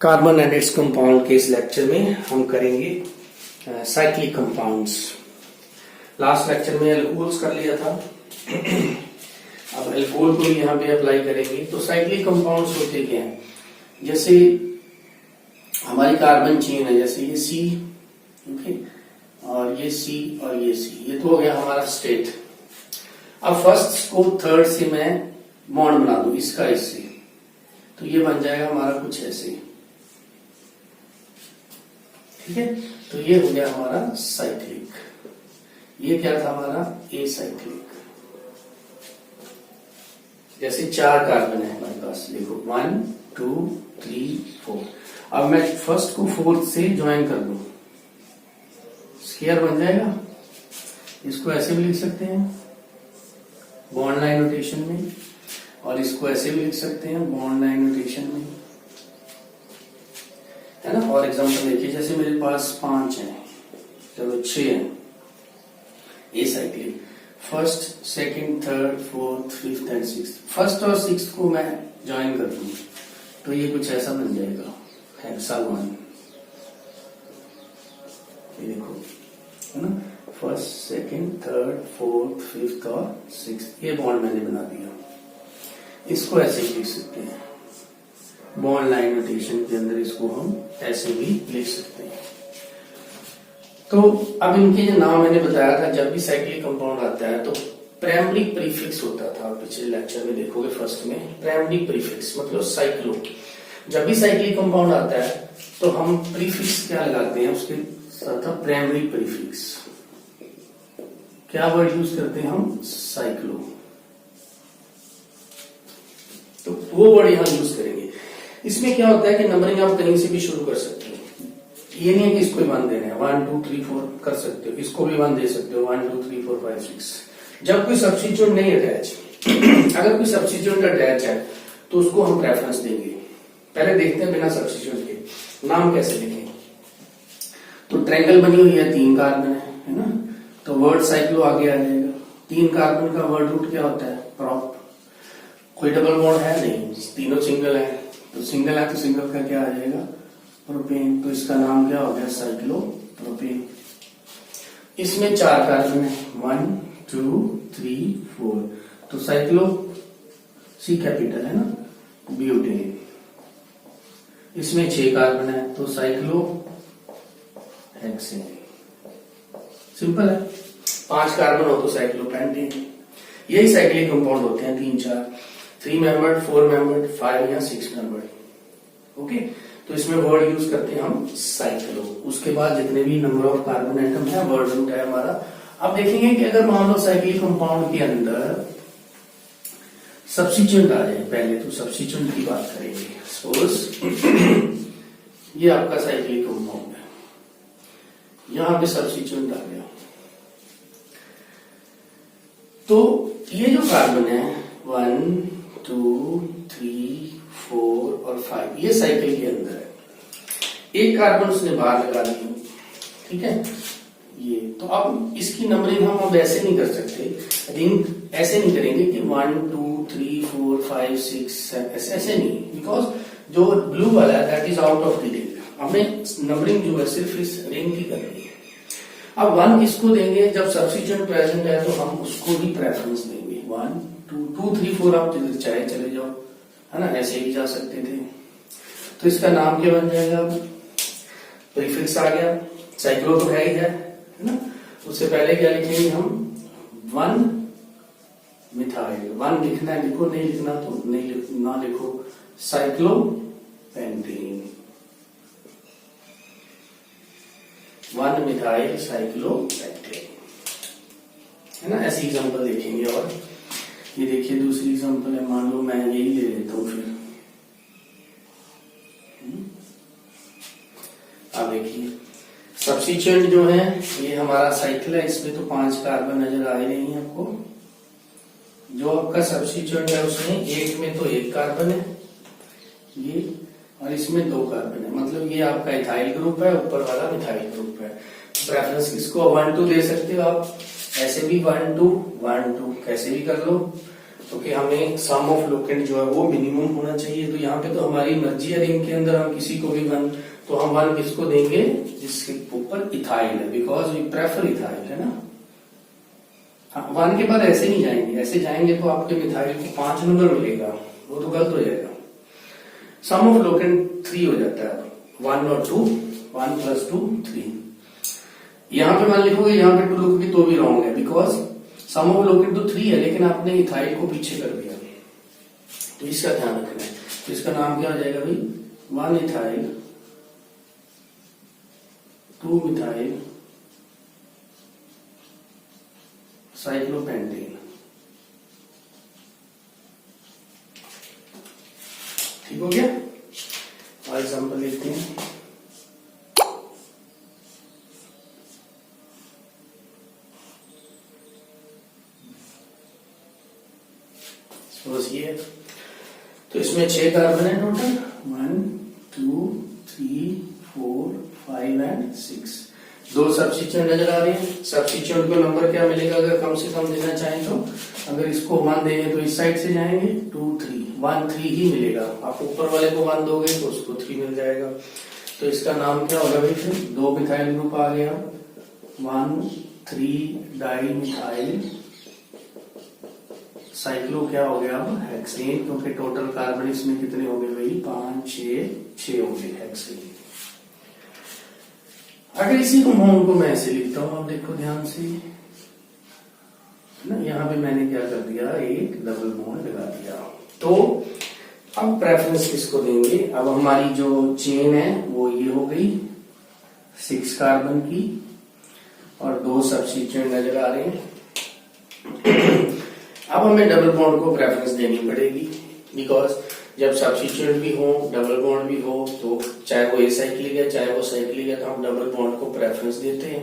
Carbon and its compound के इस lecture में हम करेंगे साइक्लिक कंपाउंड्स। लास्ट लेक्चर में एल्कोहल्स कर लिया था। अब एल्कोहल को यहाँ पे अप्लाई करेंगे। तो साइक्लिक कंपाउंड्स होते क्या हैं? जैसे हमारी कार्बन चेन है, जैसे ये सी, ओके, और ये सी और ये सी, ये तो हो गया हमारा स्टेट। अब फर्स्ट को थर्ड से मैं बॉन्ड बना दूं इसका इससे, तो ये बन जाएगा हमारा कुछ ऐसे, ठीक है। तो ये हो गया हमारा साइक्लिक। ये क्या था हमारा ए साइक्लिक। जैसे 4 कार्बन है हमारे पास, देखो 1 2 3 4। अब मैं फर्स्ट को फोर्थ से ज्वाइन कर दूं, स्क्वायर बन जाएगा। इसको ऐसे भी लिख सकते हैं बॉन्ड लाइन नोटेशन में, और इसको ऐसे भी लिख सकते हैं बॉन्ड लाइन नोटेशन में, है ना। और एग्जांपल देखिए, जैसे मेरे पास 5 है, चलो 6 है। A cyclic first second third fourth fifth and sixth, first और सिक्स्थ को मैं ज्वाइन कर दूं तो ये कुछ ऐसा बन जाएगा हेक्सागोन। ये देखो, है ना, first second third fourth fifth और सिक्स्थ, ये बॉन्ड मैंने बना दिया। इसको ऐसे ही लिख सकते हैं बॉन्ड लाइन नोटेशन के अंदर, इसको हम ऐसे भी लिख सकते हैं। तो अब इनके जो नाम मैंने बताया था, जब भी साइक्लिक कंपाउंड आता है तो प्राइमरी प्रीफिक्स होता था। पिछले लेक्चर में देखोगे फर्स्ट में प्राइमरी प्रीफिक्स मतलब साइक्लो। जब भी साइक्लिक कंपाउंड आता है तो हम प्रीफिक्स क्या लगाते हैं उसके साथ, प्राइमरी प्रीफिक्स। क्या वर्ड यूज करते हैं हम? साइक्लो। तो वो वर्ड यहां यूज करेंगे। इसमें क्या होता है कि नंबरिंग आप कहीं से भी शुरू कर सकते हो। ये नहीं है कि इसको 1 देना है, 1 2 3 4 कर सकते हो, इसको भी 1 दे सकते हो, 1 2 3 4 5 6। जब कोई सब्स्टिट्यूट नहीं अटैच अगर कोई सब्स्टिट्यूट अटैच है तो उसको हम प्रेफरेंस देंगे। पहले देखते हैं बिना सब्स्टिट्यूट के नाम कैसे लिखें। तो ट्रायंगल बनी हुई है, 3 कार्बन है ना, तो वर्ड साइक्लो आगे आ जाएगा। 3 कार्बन का वर्ड रूट क्या होता है? प्रॉप। कोई डबल बॉन्ड है नहीं, तीनों सिंगल है, तो सिंगल है तो सिंगल का क्या आ जाएगा? प्रोपेन। तो इसका नाम क्या हो गया? Cyclo propane. इसमें 4 कार्बन है, 1 2 3 4, तो साइक्लो सी कैपिटल है ना, ब्यूटेन। इसमें 6 कार्बन है तो साइक्लो हेक्सेन। सिंपल है। 5 कार्बन हो तो साइक्लो पेंटेन। यही साइक्लिक कंपाउंड होते हैं, 3 4, 3 मेंबर्ड 4 मेंबर्ड 5 या 6 मेंबर्ड। ओके, तो इसमें वर्ड यूज करते हैं हम साइक्लो। उसके बाद जितने भी नंबर ऑफ कार्बन एटम है वर्ड रूट है हमारा। अब देखेंगे कि अगर मान लो साइक्लिक कंपाउंड के अंदर सब्स्टिट्यूएंट आ जाए, पहले तो सब्स्टिट्यूएंट की बात करेंगे। सपोज ये आपका साइक्लिक कंपाउंड है, यहां पे सब्स्टिट्यूएंट आ गया, तो ये जो कार्बन है 1 2 3 4 और 5, ये साइकिल के अंदर है। एक कार्बन उसने बाहर लगा दी, ठीक है। ये तो अब इसकी नंबरिंग हम अब ऐसे नहीं कर सकते, रिंग ऐसे नहीं करेंगे कि 1 2 3 4 5 6 7, ऐसे नहीं, बिकॉज जो ब्लू वाला है that is out of the ring. हमें नंबरिंग जो है सिर्फ इस रिंग की करनी है। अब 1 किसको देंगे? जब सब्स्टिट्यूएंट प्रेजेंट है तो हम उसको भी प्रेफरेंस देंगे। 1 2 2 3 4 आप जिधर चाहे चले जाओ, है ना, ऐसे ही जा सकते थे। तो इसका नाम क्या बन जाएगा? प्रीफिक्स आ गया। साइक्लो तो है ही है ना। उससे पहले क्या लिखेंगे हम? 1 मिथाइल। 1 लिखना है लिखो, नहीं लिखना तो नहीं ना लिखो। Cyclo pentane, 1 methyl cyclo pentane, है ना। ऐसी एग्जांपल देखेंगे। और ये देखिए दूसरी एग्जांपल है, मान लो मैं यही ले लेता हूं फिर। अब देखिए सब्स्टिट्यूएंट जो है ये हमारा साइकिल है, इसमें तो 5 कार्बन नजर आ ही नहीं है आपको। जो आपका सब्स्टिट्यूएंट है उसमें एक में तो 1 कार्बन है ये, और इसमें 2 कार्बन है, मतलब ये आपका इथाइल ग्रुप है, ऊपर वाला मिथाइल ग्रुप है। प्रेफरेंस किसको? 1 2 दे सकते हो आप, ऐसे भी 1 2 1 2 कैसे भी कर लो। तो कि हमें सम ऑफ लोकेंट जो है वो मिनिमम होना चाहिए। तो यहाँ पे तो हमारी मर्जी है, रिंग के अंदर हम किसी को भी वन, तो हम वन किसको देंगे, जिसके ऊपर इथाइल है, बिकॉज वी प्रेफर इथाइल, है ना। हाँ, वन के बाद ऐसे नहीं जाएंगे, ऐसे जाएंगे तो आपके मिथाइल को 5 नंबर मिलेगा, वो तो गलत हो जाएगा। सम ऑफ लोकेंट 3 हो जाता है, 1 और 2, 1 + 2 3। यहाँ पे मान लिखोगे, यहाँ पे 2 लिखोगे तो भी रॉन्ग है, बिकॉज सम ऑफ लोकेंट तो 3 है, लेकिन आपने इथाइल को पीछे कर दिया, तो इसका ध्यान रखना है। तो इसका नाम क्या हो जाएगा भाई, 1 इथाइल 2 मिथाइल साइक्लोपेंटेन। ठीक हो गया। और एग्जाम्पल लिखते हैं। ये तो इसमें 6 कार्बन है टोटल, 1 2 3 4 5 एंड 6। 2 सब्स्टिट्यूएंट नजर आ रहे हैं। सब्स्टिट्यूएंट को नंबर क्या मिलेगा अगर कम से कम देना चाहें तो, अगर इसको 1 देंगे तो इस साइड से जाएंगे 2 3 1 3 ही मिलेगा। आप ऊपर वाले को 1 दोगे तो उसको 3 मिल जाएगा। तो इसका नाम क्या होगा भाई, फिर 2 मिथाइल ग्रुप आ गया, 1 3 डाई मिथाइल साइक्लो क्या हो गया अब, हेक्सेन, क्योंकि टोटल कार्बन इसमें कितने हो गए भाई, 5 6 हो गए हेक्सेन। अगर इसी को को मैं ऐसे लिखता हूं, अब देखो ध्यान से ना, यहां पे मैंने क्या कर दिया, एक डबल बॉन्ड लगा दिया। तो अब प्रेफरेंस किसको देंगे, अब हमारी जो चेन है वो ये हो गई 6 कार्बन की, और 2 सब्स्टिट्यूएंट नजर आ रहे हैं। अब हमें डबल बॉन्ड को प्रेफरेंस देनी पड़ेगी, बिकॉज जब सब्स्टिट्यूएंट भी हो डबल बॉन्ड भी हो, तो चाहे वो एसाइक्लिक है चाहे वो साइक्लिक है, तो हम डबल बॉन्ड को प्रेफरेंस देते हैं।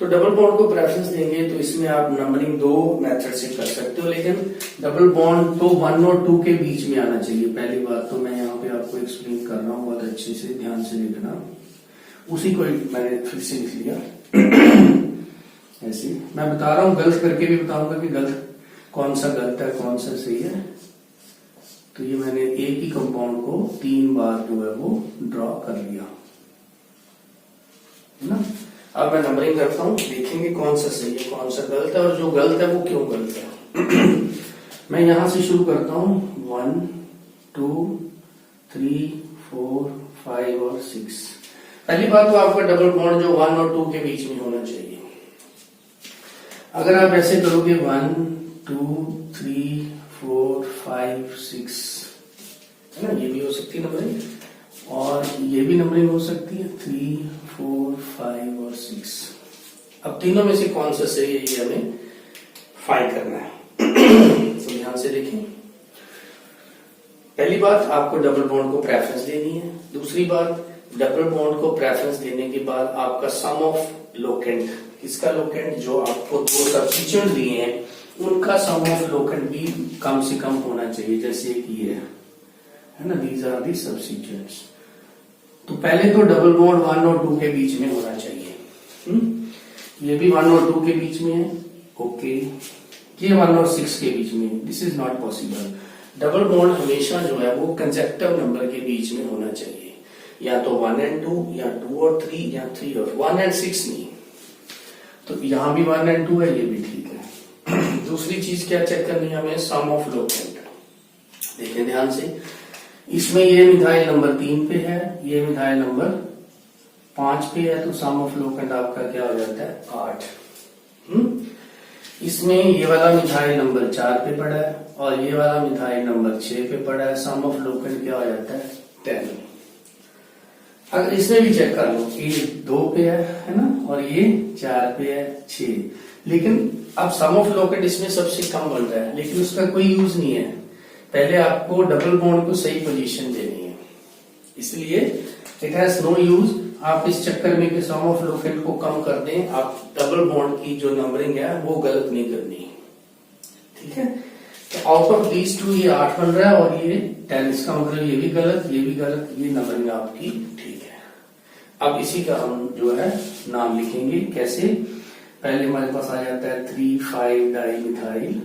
तो डबल बॉन्ड को प्रेफरेंस देंगे तो इसमें आप नंबरिंग 2 मेथड से कर सकते हो, लेकिन डबल बॉन्ड तो 1 और 2 के बीच में आना चाहिए। पहली बात तो मैं यहाँ पे आपको एक्सप्लेन कर रहा हूँ, बहुत अच्छे से ध्यान से लिखना। उसी को मैंने फिर से लिख लिया ऐसे मैं बता रहा हूँ, गलत करके भी बताऊंगा कि गलत कौन सा गलत है कौन सा सही है। तो ये मैंने एक ही कंपाउंड को 3 बार जो है वो ड्रॉ कर लिया, है ना। अब मैं नंबरिंग करता हूँ, देखेंगे कौन सा सही है कौन सा गलत है, और जो गलत है वो क्यों गलत है। मैं यहां से शुरू करता हूँ, 1 2 3 4 5 और 6। पहली बात तो आपका डबल बॉन्ड जो 1 और 2 के बीच में होना चाहिए। अगर आप ऐसे करोगे 1 2 3 4 5 6, है ना, ये भी हो सकती है नंबरिंग, और ये भी नंबरिंग हो सकती है 3 4 5 और 6। अब तीनों में से कौन सा सही है ये हमें फाइंड करना है। तो ध्यान से देखें, पहली बात आपको डबल बॉन्ड को प्रेफरेंस देनी है। दूसरी बात, डबल बॉन्ड को प्रेफरेंस देने के बाद आपका सम ऑफ लोकेंट, किसका लोकेंट, जो आपको 2 सब्स्टिट्यूएंट दिए हैं उनका सम ऑफ लोकेंट भी कम से कम होना चाहिए, जैसे कि ये है ना, दीज आर दी सब्स्टिट्यूएंट्स। तो पहले तो डबल बॉन्ड 1 और 2 के बीच में होना चाहिए। ये भी 1 और 2 के बीच में है, ओके। ये 1 और 6 के बीच में, this is not possible. Double bond हमेशा जो है वो कंसेक्टिव नंबर के बीच में होना चाहिए, या तो 1 और 2 या 2 और 3 या 3 और 1 और 6 नहीं। तो यहां भी 1 और 2 है, ये भी ठीक है। दूसरी चीज क्या चेक करनी है हमें, सम ऑफ लोकेंट। देखें ध्यान से, इसमें ये मिथाइल नंबर 3 पे है, ये मिथाइल नंबर 5 पे है, तो सम ऑफ लोकेंट आपका क्या हो जाता है 8। इसमें ये वाला मिथाइल नंबर 4 पे पड़ा है और ये वाला मिथाइल नंबर 6 पे पड़ा है, सम ऑफ लोकेंट क्या हो जाता है 10। अगर इसमें भी चेक कर लो, ये 2 पे है ना, और ये 4 पे है 6, लेकिन अब सम ऑफ लोकेंट इसमें सबसे कम बन रहा है, लेकिन उसका कोई यूज नहीं है। पहले आपको डबल बॉन्ड को सही पोजीशन देनी है, इसलिए इट हैज नो यूज। आप इस चक्कर में कि सम ऑफ लोकेंट को कम कर दें, आप डबल बॉन्ड की जो नंबरिंग है वो गलत नहीं करनी, ठीक है। तो आउट ऑफ दीज 2 ये 8 बन रहा है और ये 10, इसका मतलब ये भी गलत ये भी गलत, ये नंबरिंग आपकी ठीक है। अब इसी का हम जो है नाम लिखेंगे, कैसे, पहले हमारे पास आ जाता है 3 5 डाई मिथाइल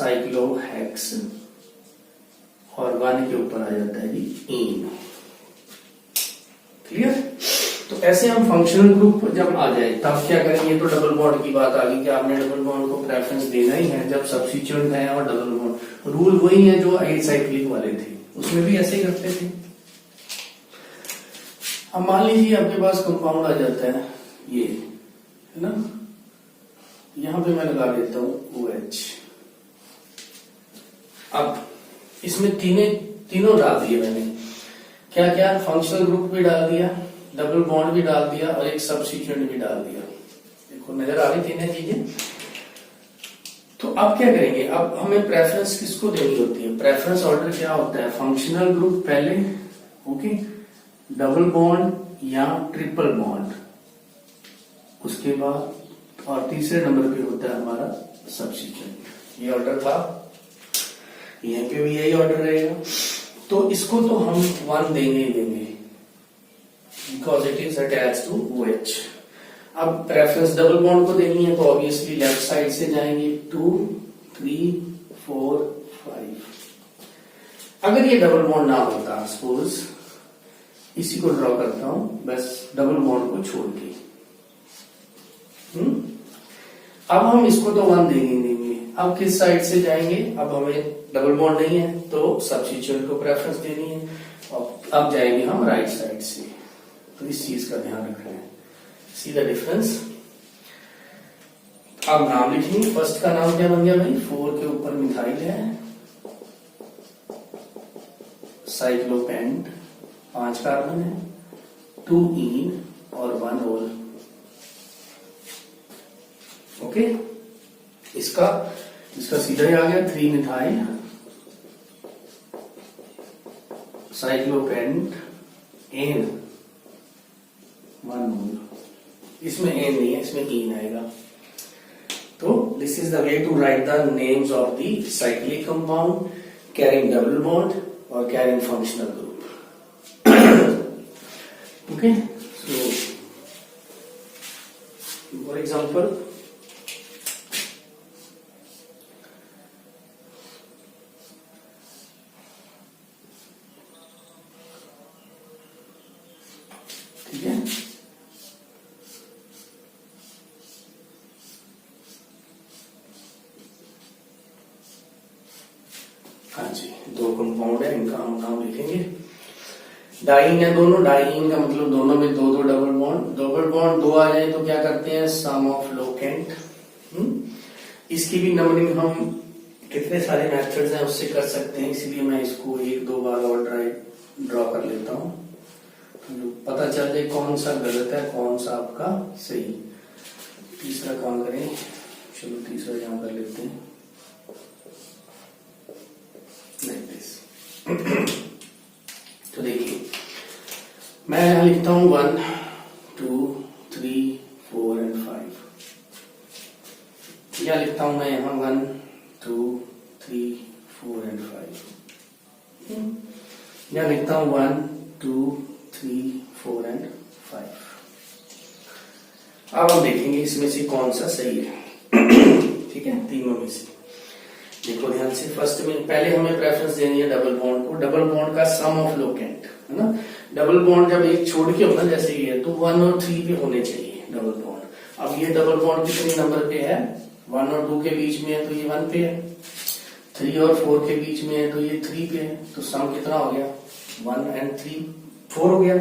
साइक्लोहेक्स और 1 के ऊपर आ जाता है जी इन। क्लियर? तो ऐसे हम फंक्शनल ग्रुप जब आ जाए तब क्या करेंगे, तो डबल बॉन्ड की बात आ गई कि आपने डबल बॉन्ड को प्रेफरेंस देना ही है जब सब्स्टिट्यूएंट है और डबल बॉन्ड। रूल वही है जो एसाइक्लिक वाले थे, उसमें भी ऐसे ही करते थे। अब मान लीजिए आपके पास कंपाउंड आ जाता है ये, है ना, यहां पे मैं लगा देता हूं OH। अब इसमें तीनों डाल दिए मैंने, क्या क्या, फंक्शनल ग्रुप भी डाल दिया, डबल बॉन्ड भी डाल दिया और एक सब्स्टिट्यूएंट भी डाल दिया। देखो नजर आ रही तीनों चीजें। तो अब क्या करेंगे, अब हमें प्रेफरेंस किसको देनी होती है, प्रेफरेंस ऑर्डर क्या होता है, फंक्शनल ग्रुप पहले, ओके, डबल बॉन्ड या ट्रिपल बॉन्ड उसके बाद, और तीसरे नंबर पे होता है हमारा सब्स्टिट्यूएंट। ये ऑर्डर था, यहाँ पे भी यही ऑर्डर रहेगा। तो इसको तो हम 1 देंगे ही देंगे because it is attach to OH। अब प्रेफरेंस डबल बॉन्ड को देनी है तो ऑब्वियसली लेफ्ट साइड से जाएंगे 2, 3, 4, 5। अगर ये डबल बॉन्ड ना होता, सपोज इसी को ड्रॉ करता हूं बस डबल बॉन्ड को छोड़ के, अब हम इसको तो 1 देंगे ही देंगे। अब किस साइड से जाएंगे, अब हमें डबल बॉन्ड नहीं है तो सब्स्टिट्यूएंट को प्रेफरेंस देनी है, और अब जाएंगे हम राइट साइड से। तो इस चीज का ध्यान रखना है, सी द डिफरेंस। अब नाम लिखेंगे, फर्स्ट का नाम क्या बन गया भाई, 4 के ऊपर मिथाइल है, साइक्लोपेंट 5 कार्बन है, 2 इन और 1 ओल। ओके, इसका सीधा ही आ गया 3 मिथाइल, साइक्लोपेंट एन 1 मोल। इसमें एन नहीं है, इसमें इन आएगा। तो this is the way to write the names of the cyclic compound carrying double bond और carrying functional group. Okay, so for example ठीक है, हाँ जी, 2 कंपाउंड है, इनका हम नाम लिखेंगे। डाइइन है दोनों, डाइइन का मतलब दोनों में 2-2 डबल बॉन्ड। डबल बॉन्ड 2 आ जाए तो क्या करते हैं, सम ऑफ लोकेंट। इसकी भी नंबरिंग हम कितने सारे मेथड्स हैं उससे कर सकते हैं, इसलिए मैं इसको 1-2 बार और ड्रॉ कर लेता हूं, पता चल जाए कौन सा गलत है कौन सा आपका सही। तीसरा काम करें, चलो तीसरा यहां कर लेते हैं, तो देखिए मैं यहां लिखता हूं 1, 2, 3, 4 एंड 5। क्या लिखता हूं मैं यहां 1, 2, 3, 4 एंड 5। यहां लिखता हूं 1, 2, 3, 4 एंड 5। अब हम देखेंगे इसमें से कौन सा सही है। ठीक है, तीनों में से देखो ध्यान से। फर्स्ट में पहले हमें प्रेफरेंस देनी है डबल बॉन्ड को, डबल बॉन्ड का सम ऑफ लोकेंट, है ना। डबल बॉन्ड जब एक छोड़ के होना जैसे ये, तो 1 और 3 पे होने चाहिए डबल बॉन्ड। अब ये डबल बॉन्ड कितने नंबर पे है, 1 और 2 के बीच में है तो ये 1 पे है, 3 और 4 के बीच में है तो ये 3 पे है। तो सम कितना हो गया, 1 and 3 4 हो गया।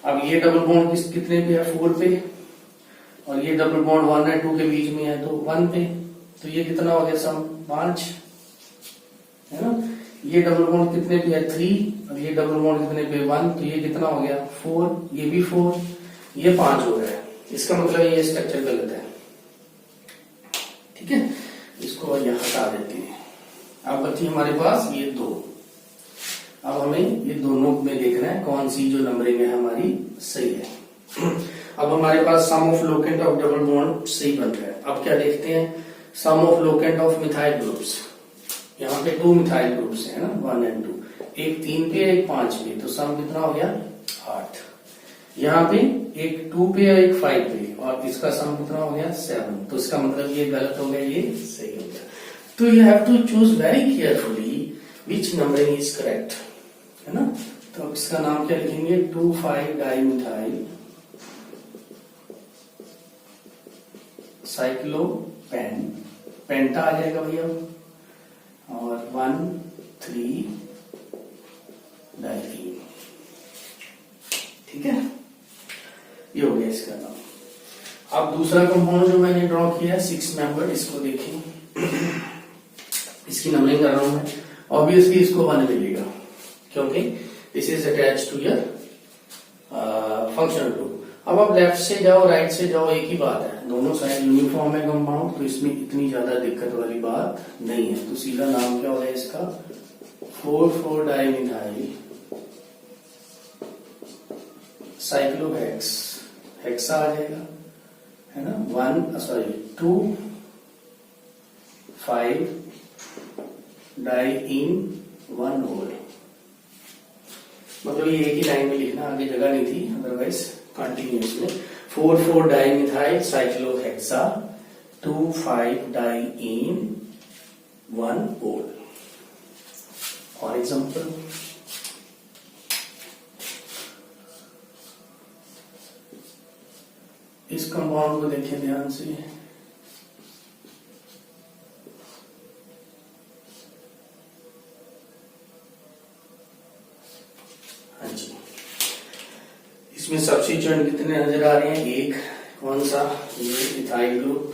अब ये डबल बॉन्ड कितने पे है, 4 पे, और ये डबल बॉन्ड 1 और 2 के बीच में है तो 1 पे, तो ये कितना हो गया सम 5, है ना। ये डबल बॉन्ड कितने पे है 3, और ये डबल बॉन्ड कितने पे 1, तो ये कितना हो गया 4, ये भी 4, ये 5 हो गया। इसका मतलब ये स्ट्रक्चर गलत है। ठीक है, इसको यहां हटा देते हैं। अब बची हमारे पास ये 2। अब हमें ये दोनों में देखना है कौन सी जो नंबरिंग है हमारी सही है। अब हमारे पास sum of locant of double bond सही बन रहा है। अब क्या देखते हैं, sum of locant of methyl groups. यहाँ पे 2 मिथाइल ग्रुप्स है ना, 1 and 2, एक 3 पे एक 5 पे, तो सम कितना हो गया 8। यहाँ पे एक 2 पे या एक 5 पे, और इसका सम कितना हो गया 7। तो इसका मतलब ये गलत हो गया, ये सही हो गया। तो you have to choose very carefully which numbering is correct, है ना। तो अब इसका नाम क्या लिखेंगे, 2,5-डाइमिथाइल साइक्लोपेन, पेंटा आ जाएगा भैया, और 1,3-डाइईन। ठीक है, ये हो गया इसका नाम। अब दूसरा कंपाउंड जो मैंने ड्रॉ किया है 6 मेंबर, इसको देखें, इसकी नंबरिंग कर रहा हूं मैं। ऑब्वियसली इसको 1 मिलेगा क्योंकि this is attach to your functional group. अब आप लेफ्ट से जाओ राइट से जाओ, एक ही बात है, दोनों साइड यूनिफॉर्म है कंपाउंड, तो इसमें इतनी ज्यादा दिक्कत वाली बात नहीं है। तो सीधा नाम क्या होगा इसका, 4,4-डाइमिथाइल साइक्लोहेक्स, हेक्सा आ जाएगा, है ना। 2,5-डाइईन 1 होल। मतलब ये एक ही लाइन में लिखना, आगे जगह नहीं थी, अदरवाइज कंटिन्यूस में। 4,4-डाइमिथाइल साइक्लोहेक्सा 2,5-डाइईन 1 होल। और एग्जांपल, इस कंपाउंड को देखें ध्यान से, हाँ जी, इसमें सब्स्टिट्यूएंट कितने नजर आ रहे हैं, एक, कौन सा, ये इथाइल ग्रुप,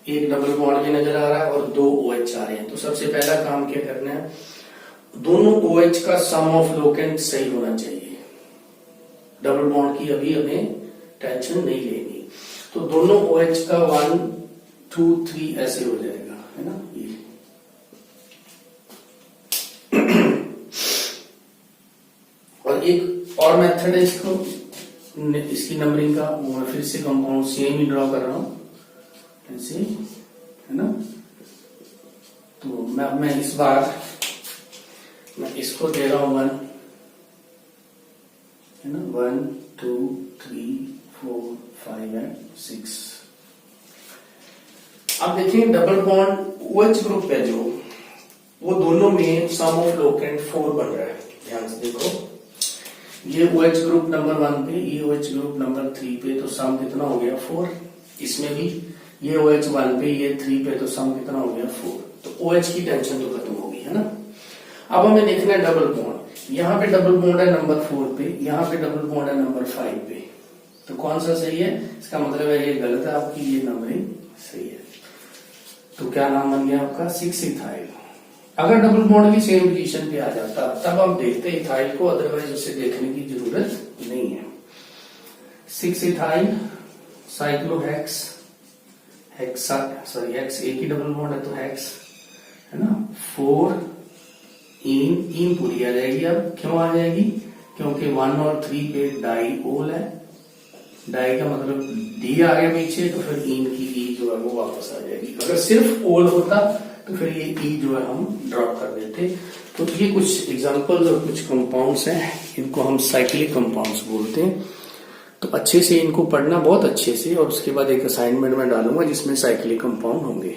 एक डबल बॉन्ड भी नजर आ रहा है और 2 OH आ रहे हैं। तो सबसे पहला काम क्या करना है, दोनों OH का सम ऑफ लोकेंट सही होना चाहिए। डबल बॉन्ड की अभी हमें टेंशन नहीं लेनी, तो दोनों OH का 1, 2, 3 ऐसे हो जाएगा, है ना। ये और एक और मेथड है इसको, इसकी नंबरिंग का, वो मैं फिर से कंपाउंड सेम ही ड्रॉ कर रहा हूं ऐसे, है ना। तो मैं इस बार मैं इसको दे रहा हूं 1, है ना, 1, 2, 3, 4, 5 एंड 6। अब देखिए डबल बॉन्ड OH ग्रुप है जो, वो दोनों में सम ऑफ लोकेंट 4 बन रहा है। ध्यान से देखो, ये OH ग्रुप नंबर 1 पे, ये OH ग्रुप नंबर 3 पे, तो सम कितना हो गया 4। इसमें भी ये OH 1 पे, ये 3 पे, तो सम कितना हो गया 4। तो OH की टेंशन तो खत्म हो गई, है ना। अब हमें देखना है डबल बॉन्ड, यहाँ पे डबल बॉन्ड है नंबर 4 पे, यहाँ पे डबल बॉन्ड है नंबर 5 पे, तो कौन सा सही है, इसका मतलब है ये गलत है आपकी, ये नंबरिंग सही है। तो क्या नाम बन गया आपका, 6 इथाइल। अगर डबल बॉन्ड भी सेम पोजीशन पे आ जाता तब हम देखते इथाइल को, अदरवाइज उसे देखने की जरूरत नहीं है। 6 इथाइल साइक्लोहेक्स, हेक्सा, सॉरी हेक्स एक ही डबल बॉन्ड है तो हेक्स, है ना। 4 इन पूरी आ जाएगी। अब क्यों आ जाएगी, क्योंकि 1 और 3 पे डाई ओल है, डाई का मतलब डी आ गया पीछे, तो फिर इन की ई जो है वो वापस आ जाएगी। अगर सिर्फ ओल होता तो फिर ये ई जो है हम ड्रॉप कर देते। तो ये कुछ एग्जांपल्स और कुछ कंपाउंड्स हैं, इनको हम साइक्लिक कंपाउंड्स बोलते हैं। तो अच्छे से इनको पढ़ना, बहुत अच्छे से, और उसके बाद एक असाइनमेंट में डालूंगा जिसमें साइक्लिक कंपाउंड होंगे।